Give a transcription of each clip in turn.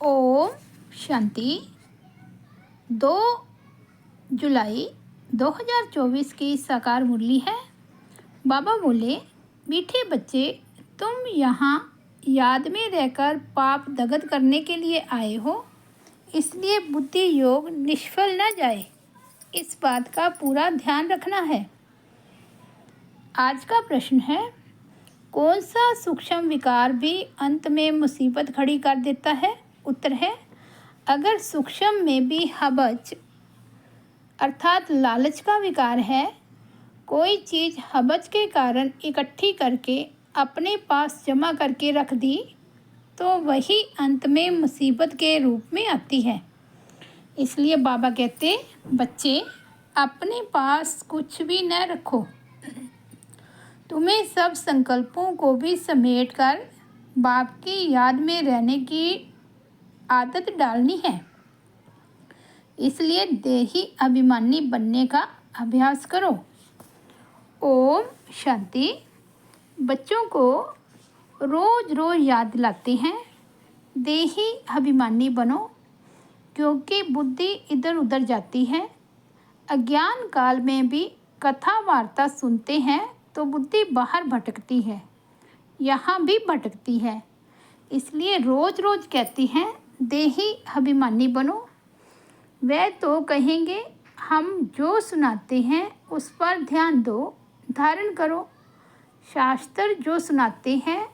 ओम शांति। 2 जुलाई 2024 की साकार मुरली है। बाबा बोले, मीठे बच्चे, तुम यहाँ याद में रहकर पाप दगत करने के लिए आए हो, इसलिए बुद्धि योग निष्फल न जाए, इस बात का पूरा ध्यान रखना है। आज का प्रश्न है, कौन सा सूक्ष्म विकार भी अंत में मुसीबत खड़ी कर देता है? उत्तर है, अगर सूक्ष्म में भी हबच अर्थात लालच का विकार है, कोई चीज़ हबच के कारण इकट्ठी करके अपने पास जमा करके रख दी, तो वही अंत में मुसीबत के रूप में आती है। इसलिए बाबा कहते, बच्चे अपने पास कुछ भी न रखो। तुम्हें सब संकल्पों को भी समेट कर बाप की याद में रहने की आदत डालनी है। इसलिए देही अभिमानी बनने का अभ्यास करो। ओम शांति। बच्चों को रोज रोज याद दिलाते हैं, देही अभिमानी बनो, क्योंकि बुद्धि इधर उधर जाती है। अज्ञान काल में भी कथा वार्ता सुनते हैं तो बुद्धि बाहर भटकती है, यहाँ भी भटकती है। इसलिए रोज रोज कहती हैं, देही अभिमानी बनो। वह तो कहेंगे, हम जो सुनाते हैं उस पर ध्यान दो, धारण करो। शास्त्र जो सुनाते हैं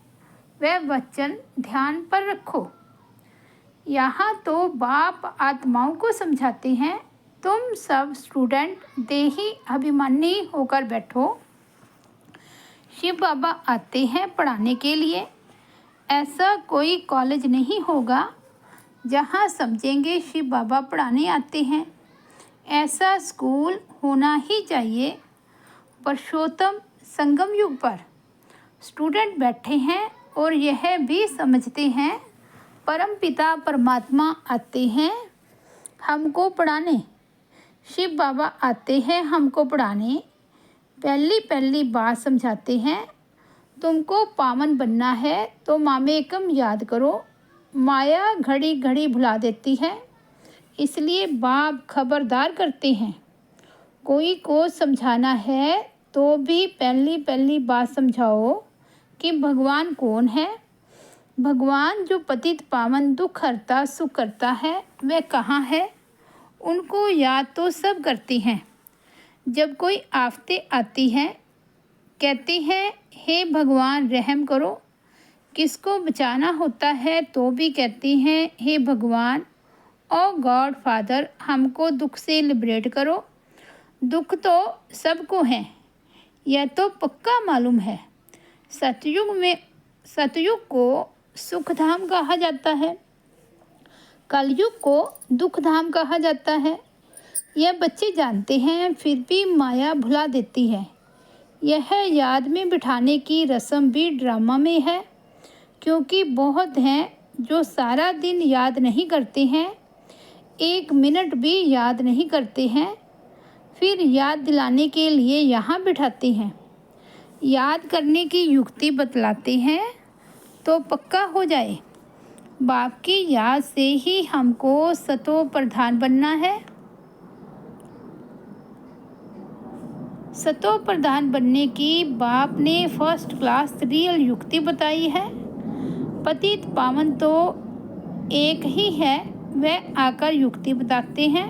वह वचन ध्यान पर रखो। यहाँ तो बाप आत्माओं को समझाते हैं, तुम सब स्टूडेंट देही अभिमानी होकर बैठो। शिव बाबा आते हैं पढ़ाने के लिए। ऐसा कोई कॉलेज नहीं होगा जहाँ समझेंगे शिव बाबा पढ़ाने आते हैं। ऐसा स्कूल होना ही चाहिए। पुरुषोत्तम संगम युग पर स्टूडेंट बैठे हैं और यह भी समझते हैं, परमपिता परमात्मा आते हैं हमको पढ़ाने। शिव बाबा आते हैं हमको पढ़ाने। पहली पहली बात समझाते हैं, तुमको पावन बनना है तो मामेकम याद करो। माया घड़ी घड़ी भुला देती है, इसलिए बाप खबरदार करते हैं। कोई को समझाना है तो भी पहली पहली बात समझाओ कि भगवान कौन है। भगवान जो पतित पावन दुख हरता सुख करता है, वह कहाँ है? उनको याद तो सब करती हैं। जब कोई आफतें आती हैं, कहते हैं, हे भगवान रहम करो। किसको बचाना होता है तो भी कहती हैं, हे भगवान ओ गॉड फादर, हमको दुख से लिबरेट करो। दुख तो सबको है, यह तो पक्का मालूम है। सतयुग को सुख धाम कहा जाता है, कलयुग को दुख धाम कहा जाता है। यह बच्चे जानते हैं, फिर भी माया भुला देती है। यह याद में बिठाने की रस्म भी ड्रामा में है, क्योंकि बहुत हैं जो सारा दिन याद नहीं करते हैं, 1 मिनट भी याद नहीं करते हैं, फिर याद दिलाने के लिए यहाँ बिठाते हैं। याद करने की युक्ति बतलाते हैं तो पक्का हो जाए। बाप की याद से ही हमको सतो प्रधान बनना है। सतो प्रधान बनने की बाप ने फर्स्ट क्लास रियल युक्ति बताई है। पतित पावन तो एक ही है, वह आकर युक्ति बताते हैं।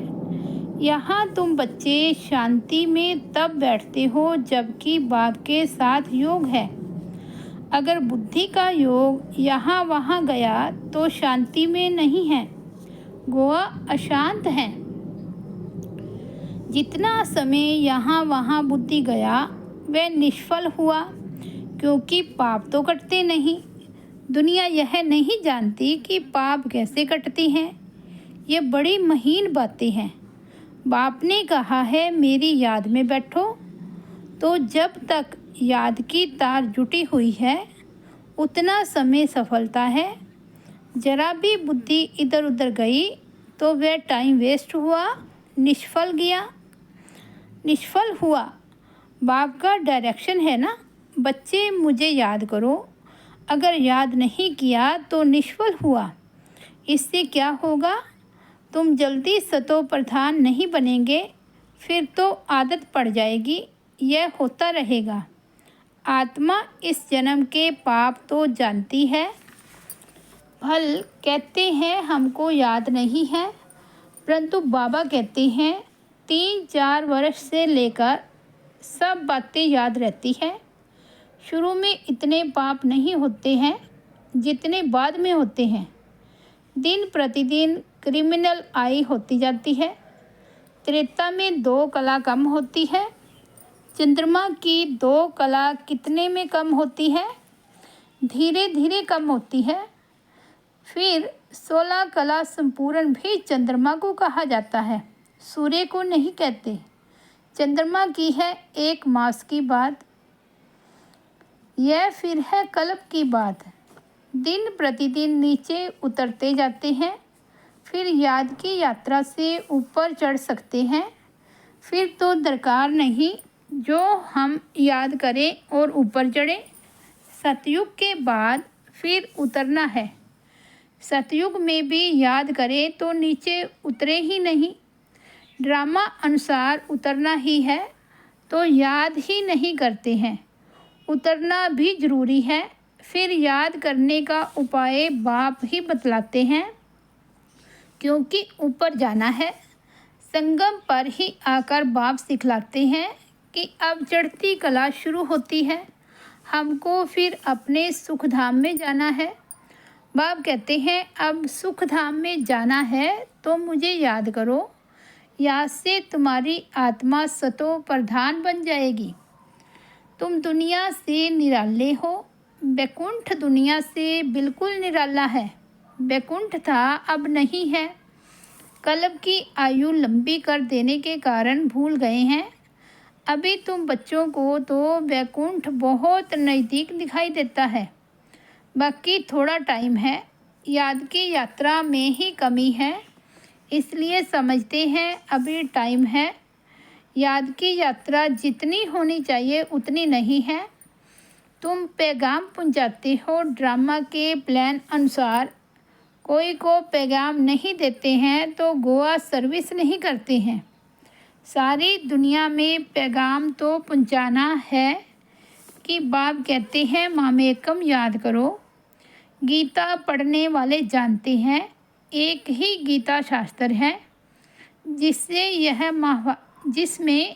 यहाँ तुम बच्चे शांति में तब बैठते हो जबकि बाप के साथ योग है। अगर बुद्धि का योग यहाँ वहाँ गया तो शांति में नहीं है, गोवा अशांत है। जितना समय यहाँ वहाँ बुद्धि गया वह निष्फल हुआ, क्योंकि पाप तो कटते नहीं। दुनिया यह नहीं जानती कि पाप कैसे कटते हैं। ये बड़ी महीन बातें हैं। बाप ने कहा है, मेरी याद में बैठो। तो जब तक याद की तार जुटी हुई है उतना समय सफलता है। जरा भी बुद्धि इधर उधर गई तो वह टाइम वेस्ट हुआ, निष्फल गया, निष्फल हुआ। बाप का डायरेक्शन है ना, बच्चे मुझे याद करो। अगर याद नहीं किया तो निष्फल हुआ। इससे क्या होगा? तुम जल्दी सतो प्रधान नहीं बनेंगे, फिर तो आदत पड़ जाएगी, यह होता रहेगा। आत्मा इस जन्म के पाप तो जानती है। फल कहते हैं हमको याद नहीं है, परंतु बाबा कहते हैं 3-4 वर्ष से लेकर सब बातें याद रहती हैं। शुरू में इतने पाप नहीं होते हैं जितने बाद में होते हैं। दिन प्रतिदिन क्रिमिनल आई होती जाती है। त्रेता में 2 कला कम होती है। चंद्रमा की 2 कला कितने में कम होती है? धीरे धीरे कम होती है। फिर 16 कला संपूर्ण भी चंद्रमा को कहा जाता है, सूर्य को नहीं कहते। चंद्रमा की है 1 मास की बात, यह फिर है कल्प की बात। दिन प्रतिदिन नीचे उतरते जाते हैं, फिर याद की यात्रा से ऊपर चढ़ सकते हैं। फिर तो दरकार नहीं जो हम याद करें और ऊपर चढ़ें। सतयुग के बाद फिर उतरना है। सतयुग में भी याद करें तो नीचे उतरे ही नहीं। ड्रामा अनुसार उतरना ही है तो याद ही नहीं करते हैं। उतरना भी जरूरी है। फिर याद करने का उपाय बाप ही बतलाते हैं, क्योंकि ऊपर जाना है। संगम पर ही आकर बाप सिखलाते हैं कि अब चढ़ती कला शुरू होती है, हमको फिर अपने सुखधाम में जाना है। बाप कहते हैं अब सुखधाम में जाना है तो मुझे याद करो, याद से तुम्हारी आत्मा सतो प्रधान बन जाएगी। तुम दुनिया से निराले हो। बैकुंठ दुनिया से बिल्कुल निराला है। बैकुंठ था, अब नहीं है। कल्प की आयु लंबी कर देने के कारण भूल गए हैं। अभी तुम बच्चों को तो बैकुंठ बहुत नज़दीक दिखाई देता है। बाकी थोड़ा टाइम है। याद की यात्रा में ही कमी है, इसलिए समझते हैं अभी टाइम है। याद की यात्रा जितनी होनी चाहिए उतनी नहीं है। तुम पैगाम पहुंचाते हो ड्रामा के प्लान अनुसार। कोई को पैगाम नहीं देते हैं तो गोवा सर्विस नहीं करते हैं। सारी दुनिया में पैगाम तो पहुंचाना है कि बाप कहते हैं मामेकम याद करो। गीता पढ़ने वाले जानते हैं एक ही गीता शास्त्र है जिसमें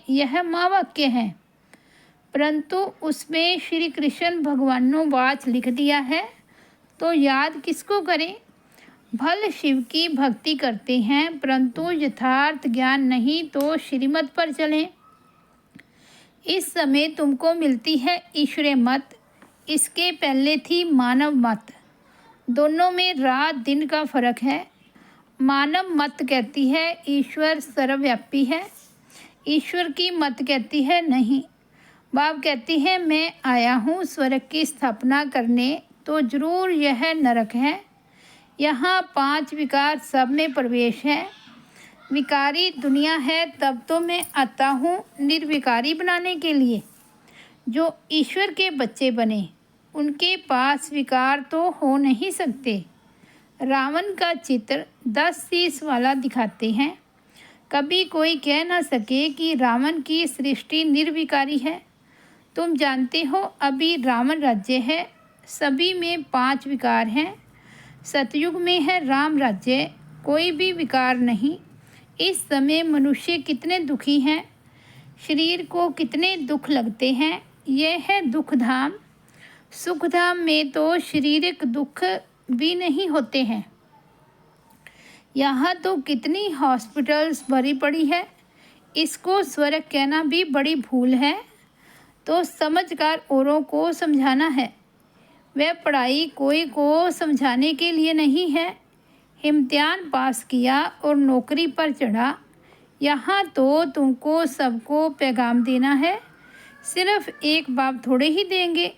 यह महावाक्य है, परंतु उसमें श्री कृष्ण भगवानों वाच लिख दिया है, तो याद किसको करें? भल शिव की भक्ति करते हैं, परंतु यथार्थ ज्ञान नहीं तो श्रीमत पर चलें। इस समय तुमको मिलती है ईश्वरीय मत, इसके पहले थी मानव मत। दोनों में रात दिन का फर्क है। मानव मत कहती है ईश्वर सर्वव्यापी है, ईश्वर की मत कहती है नहीं। बाप कहती है मैं आया हूँ स्वर्ग की स्थापना करने, तो जरूर यह नरक है। यहाँ 5 विकार सब में प्रवेश है। विकारी दुनिया है, तब तो मैं आता हूँ निर्विकारी बनाने के लिए। जो ईश्वर के बच्चे बने उनके पास विकार तो हो नहीं सकते। रावण का चित्र 10 शीश वाला दिखाते हैं। कभी कोई कह ना सके कि रावण की सृष्टि निर्विकारी है। तुम जानते हो अभी रावण राज्य है, सभी में 5 विकार हैं। सतयुग में है राम राज्य, कोई भी विकार नहीं। इस समय मनुष्य कितने दुखी हैं, शरीर को कितने दुख लगते हैं। यह है दुखधाम। सुखधाम में तो शारीरिक दुख भी नहीं होते हैं। यहाँ तो कितनी हॉस्पिटल्स भरी पड़ी है। इसको स्वर्ग कहना भी बड़ी भूल है। तो समझकर औरों को समझाना है। वह पढ़ाई कोई को समझाने के लिए नहीं है। इम्तिहान पास किया और नौकरी पर चढ़ा, यहाँ तो तुमको सबको पैगाम देना है। सिर्फ एक बाप थोड़े ही देंगे।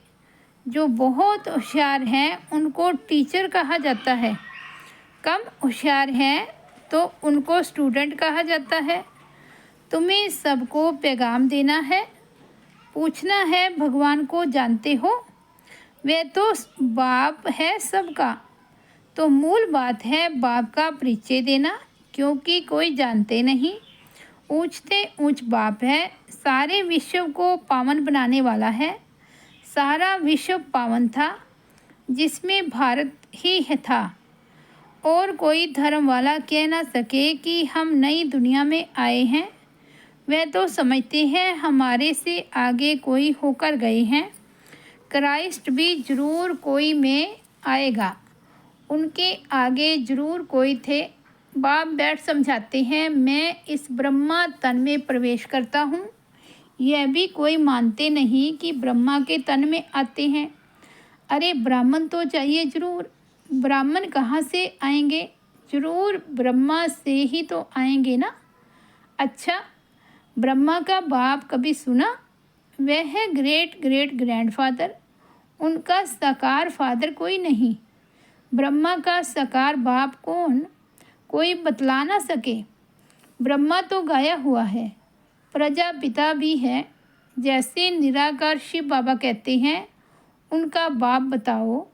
जो बहुत होशियार हैं उनको टीचर कहा जाता है, कम होशियार हैं तो उनको स्टूडेंट कहा जाता है। तुम्हें सबको पैगाम देना है। पूछना है भगवान को जानते हो? वह तो बाप है सबका। तो मूल बात है बाप का परिचय देना, क्योंकि कोई जानते नहीं। ऊंचते ऊंच बाप है, सारे विश्व को पावन बनाने वाला है। सारा विश्व पावन था, जिसमें भारत ही था। और कोई धर्म वाला कह ना सके कि हम नई दुनिया में आए हैं। वह तो समझते हैं हमारे से आगे कोई होकर गए हैं। क्राइस्ट भी जरूर कोई में आएगा, उनके आगे जरूर कोई थे। बाप बैठ समझाते हैं, मैं इस ब्रह्मा तन में प्रवेश करता हूँ। यह भी कोई मानते नहीं कि ब्रह्मा के तन में आते हैं। अरे ब्राह्मण तो चाहिए जरूर। ब्राह्मण कहाँ से आएंगे? जरूर ब्रह्मा से ही तो आएंगे ना। अच्छा, ब्रह्मा का बाप कभी सुना? वह है ग्रेट ग्रेट ग्रैंडफादर, उनका साकार फादर कोई नहीं। ब्रह्मा का साकार बाप कौन, कोई बतला ना सके। ब्रह्मा तो गाया हुआ है, प्रजापिता भी है। जैसे निराकार शिव बाबा कहते हैं, उनका बाप बताओ।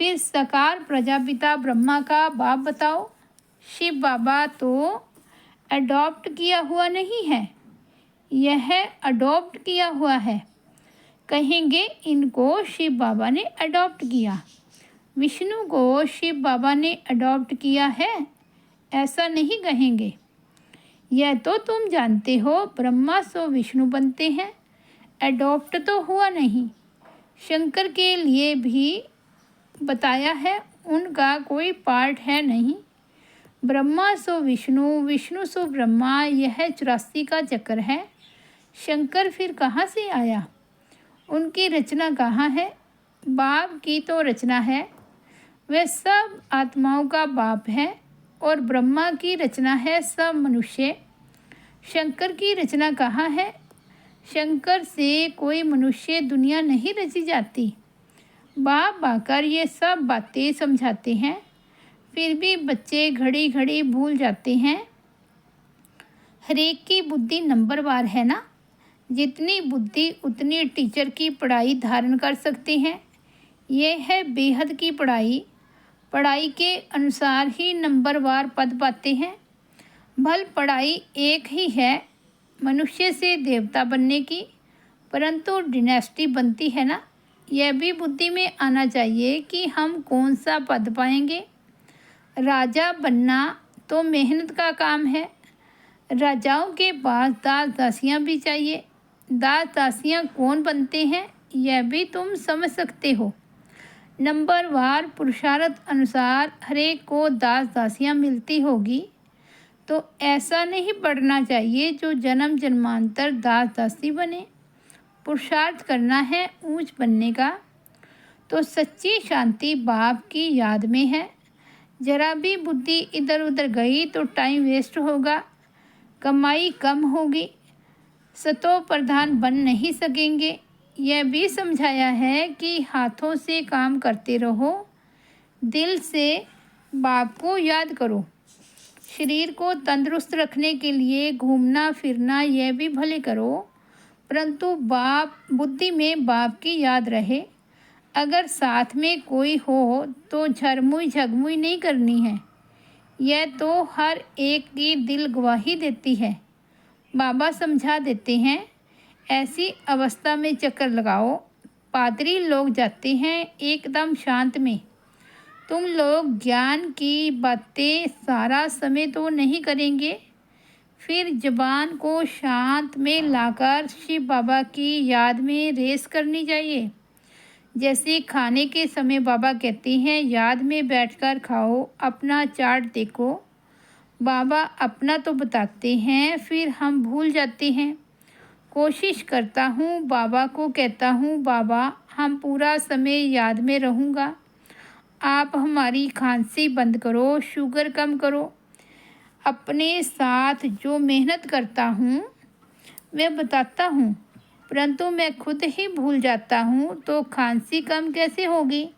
फिर साकार प्रजापिता ब्रह्मा का बाप बताओ। शिव बाबा तो अडॉप्ट किया हुआ नहीं है, यह अडॉप्ट किया हुआ है। कहेंगे इनको शिव बाबा ने अडॉप्ट किया, विष्णु को शिव बाबा ने अडॉप्ट किया है, ऐसा नहीं कहेंगे। यह तो तुम जानते हो, ब्रह्मा सो विष्णु बनते हैं, अडॉप्ट तो हुआ नहीं। शंकर के लिए भी बताया है, उनका कोई पार्ट है नहीं। ब्रह्मा सो विष्णु, विष्णु सो ब्रह्मा, यह 84 का चक्र है। शंकर फिर कहाँ से आया? उनकी रचना कहाँ है? बाप की तो रचना है, वह सब आत्माओं का बाप है। और ब्रह्मा की रचना है सब मनुष्य। शंकर की रचना कहाँ है? शंकर से कोई मनुष्य दुनिया नहीं रची जाती। बाप आकर ये सब बातें समझाते हैं, फिर भी बच्चे घड़ी घड़ी भूल जाते हैं। हरेक की बुद्धि नंबरवार है ना। जितनी बुद्धि उतनी टीचर की पढ़ाई धारण कर सकते हैं। ये है बेहद की पढ़ाई। पढ़ाई के अनुसार ही नंबरवार पद पाते हैं। भल पढ़ाई एक ही है, मनुष्य से देवता बनने की, परंतु डिनेस्टी बनती है ना। यह भी बुद्धि में आना चाहिए कि हम कौन सा पद पाएंगे। राजा बनना तो मेहनत का काम है। राजाओं के पास दास दासियाँ भी चाहिए। दास दासियाँ कौन बनते हैं, यह भी तुम समझ सकते हो। नंबरवार पुरुषार्थ अनुसार हरेक को दास दासियाँ मिलती होगी। तो ऐसा नहीं पढ़ना चाहिए जो जन्म जन्मांतर दास दासी बने। पुरुषार्थ करना है ऊंच बनने का। तो सच्ची शांति बाप की याद में है। जरा भी बुद्धि इधर उधर गई तो टाइम वेस्ट होगा, कमाई कम होगी, सतो प्रधान बन नहीं सकेंगे। यह भी समझाया है कि हाथों से काम करते रहो, दिल से बाप को याद करो। शरीर को तंदुरुस्त रखने के लिए घूमना फिरना यह भी भले करो, परंतु बाप बुद्धि में बाप की याद रहे। अगर साथ में कोई हो तो झरमुई झगमुई नहीं करनी है। यह तो हर एक की दिल गवाही देती है। बाबा समझा देते हैं, ऐसी अवस्था में चक्कर लगाओ। पादरी लोग जाते हैं एकदम शांत में। तुम लोग ज्ञान की बातें सारा समय तो नहीं करेंगे। फिर जबान को शांत में लाकर शिव बाबा की याद में रेस करनी चाहिए। जैसे खाने के समय बाबा कहते हैं, याद में बैठकर खाओ, अपना चार्ट देखो। बाबा अपना तो बताते हैं, फिर हम भूल जाते हैं। कोशिश करता हूँ, बाबा को कहता हूँ, बाबा हम पूरा समय याद में रहूँगा। आप हमारी खांसी बंद करो, शुगर कम करो। अपने साथ जो मेहनत करता हूँ वह बताता हूँ, परंतु मैं खुद ही भूल जाता हूँ, तो खांसी कम कैसे होगी।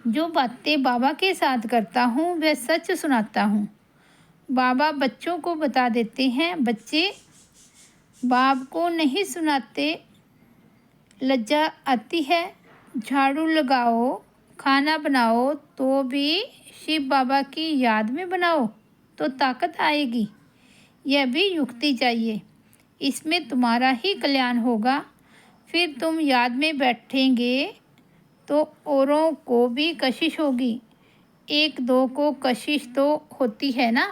जो बातें बाबा के साथ करता हूँ वह सच सुनाता हूँ। बाबा बच्चों को बता देते हैं, बच्चे बाप को नहीं सुनाते, लज्जा आती है। झाड़ू लगाओ, खाना बनाओ तो भी शिव बाबा की याद में बनाओ तो ताकत आएगी। यह भी युक्ति चाहिए, इसमें तुम्हारा ही कल्याण होगा। फिर तुम याद में बैठेंगे तो औरों को भी कशिश होगी। एक दो को कशिश तो होती है ना।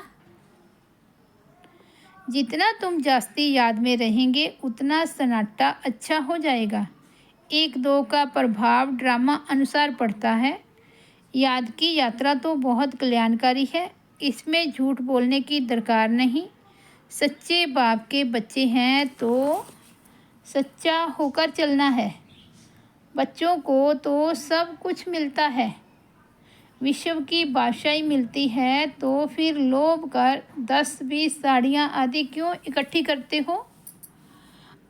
जितना तुम जास्ती याद में रहेंगे उतना सन्नाटा अच्छा हो जाएगा। एक दो का प्रभाव ड्रामा अनुसार पड़ता है। याद की यात्रा तो बहुत कल्याणकारी है, इसमें झूठ बोलने की दरकार नहीं। सच्चे बाप के बच्चे हैं तो सच्चा होकर चलना है। बच्चों को तो सब कुछ मिलता है, विश्व की बादशाही मिलती है, तो फिर लोभ कर 10-20 साड़ियाँ आदि क्यों इकट्ठी करते हो?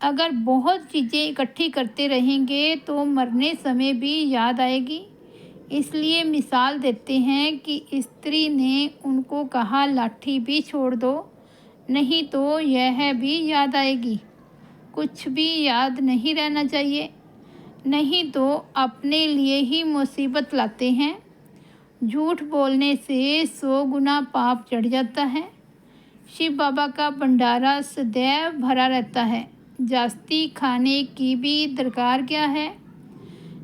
अगर बहुत चीज़ें इकट्ठी करते रहेंगे तो मरने समय भी याद आएगी। इसलिए मिसाल देते हैं कि स्त्री ने उनको कहा लाठी भी छोड़ दो, नहीं तो यह भी याद आएगी। कुछ भी याद नहीं रहना चाहिए, नहीं तो अपने लिए ही मुसीबत लाते हैं। झूठ बोलने से 100 गुना पाप चढ़ जाता है। शिव बाबा का भंडारा सदैव भरा रहता है, जास्ती खाने की भी दरकार क्या है।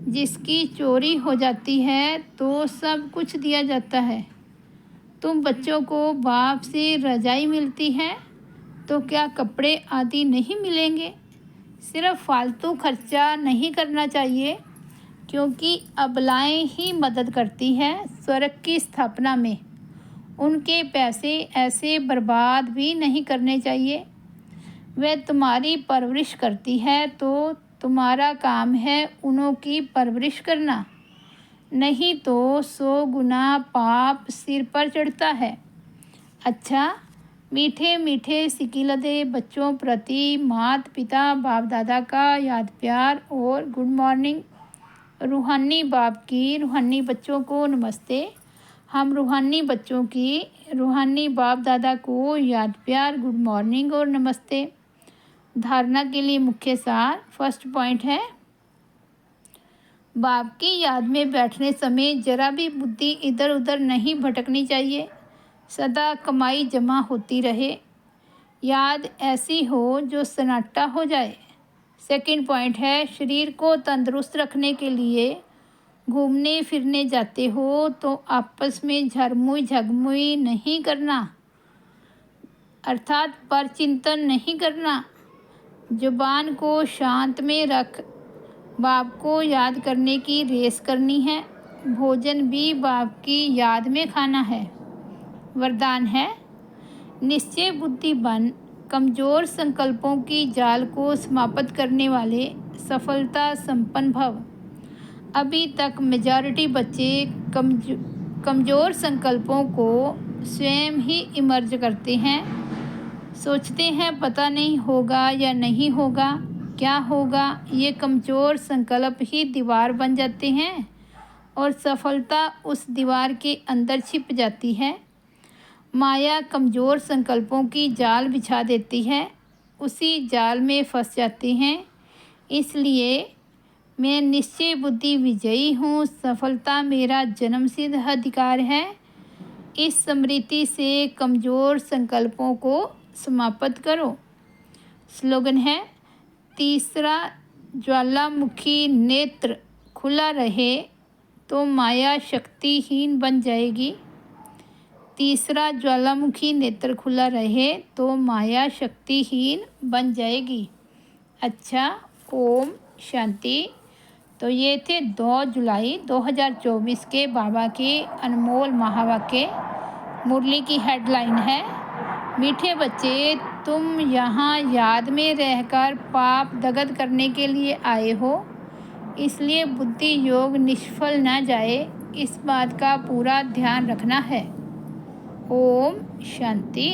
जिसकी चोरी हो जाती है तो सब कुछ दिया जाता है। तुम बच्चों को बाप से रजाई मिलती है तो क्या कपड़े आदि नहीं मिलेंगे। सिर्फ फालतू खर्चा नहीं करना चाहिए, क्योंकि अबलाएं ही मदद करती हैं स्वर्ग की स्थापना में। उनके पैसे ऐसे बर्बाद भी नहीं करने चाहिए। वह तुम्हारी परवरिश करती है तो तुम्हारा काम है उन्हों की परवरिश करना, नहीं तो 100 गुना पाप सिर पर चढ़ता है। अच्छा, मीठे मीठे सिकिलदे बच्चों प्रति माता पिता बाप दादा का याद प्यार और गुड मॉर्निंग। रूहानी बाप की रूहानी बच्चों को नमस्ते। हम रूहानी बच्चों की रूहानी बाप दादा को याद प्यार, गुड मॉर्निंग और नमस्ते। धारणा के लिए मुख्य सार। फर्स्ट पॉइंट है, बाप की याद में बैठने समय जरा भी बुद्धि इधर उधर नहीं भटकनी चाहिए। सदा कमाई जमा होती रहे, याद ऐसी हो जो सन्नाटा हो जाए। सेकंड पॉइंट है, शरीर को तंदुरुस्त रखने के लिए घूमने फिरने जाते हो तो आपस में झरमुई झगमुई नहीं करना, अर्थात परचिंतन नहीं करना। जुबान को शांत में रख बाप को याद करने की रेस करनी है। भोजन भी बाप की याद में खाना है। वरदान है, निश्चय बुद्धि बन, कमज़ोर संकल्पों की जाल को समाप्त करने वाले सफलता संपन्न भव। अभी तक मेजॉरिटी बच्चे कमज़ोर संकल्पों को स्वयं ही इमर्ज करते हैं। सोचते हैं पता नहीं होगा या नहीं होगा, क्या होगा। ये कमज़ोर संकल्प ही दीवार बन जाते हैं और सफलता उस दीवार के अंदर छिप जाती है। माया कमज़ोर संकल्पों की जाल बिछा देती है, उसी जाल में फंस जाते हैं। इसलिए मैं निश्चय बुद्धि विजयी हूँ, सफलता मेरा जन्मसिद्ध अधिकार है। इस स्मृति से कमज़ोर संकल्पों को समाप्त करो। स्लोगन है, तीसरा ज्वालामुखी नेत्र खुला रहे तो माया शक्तिहीन बन जाएगी। तीसरा ज्वालामुखी नेत्र खुला रहे तो माया शक्तिहीन बन जाएगी। अच्छा, ओम शांति। तो ये थे 2 जुलाई 2024 के बाबा के अनमोल महावाक्य। मुरली की हेडलाइन है, मीठे बच्चे तुम यहाँ याद में रहकर पाप दगद करने के लिए आए हो, इसलिए बुद्धि योग निष्फल न जाए, इस बात का पूरा ध्यान रखना है। ओम शांति।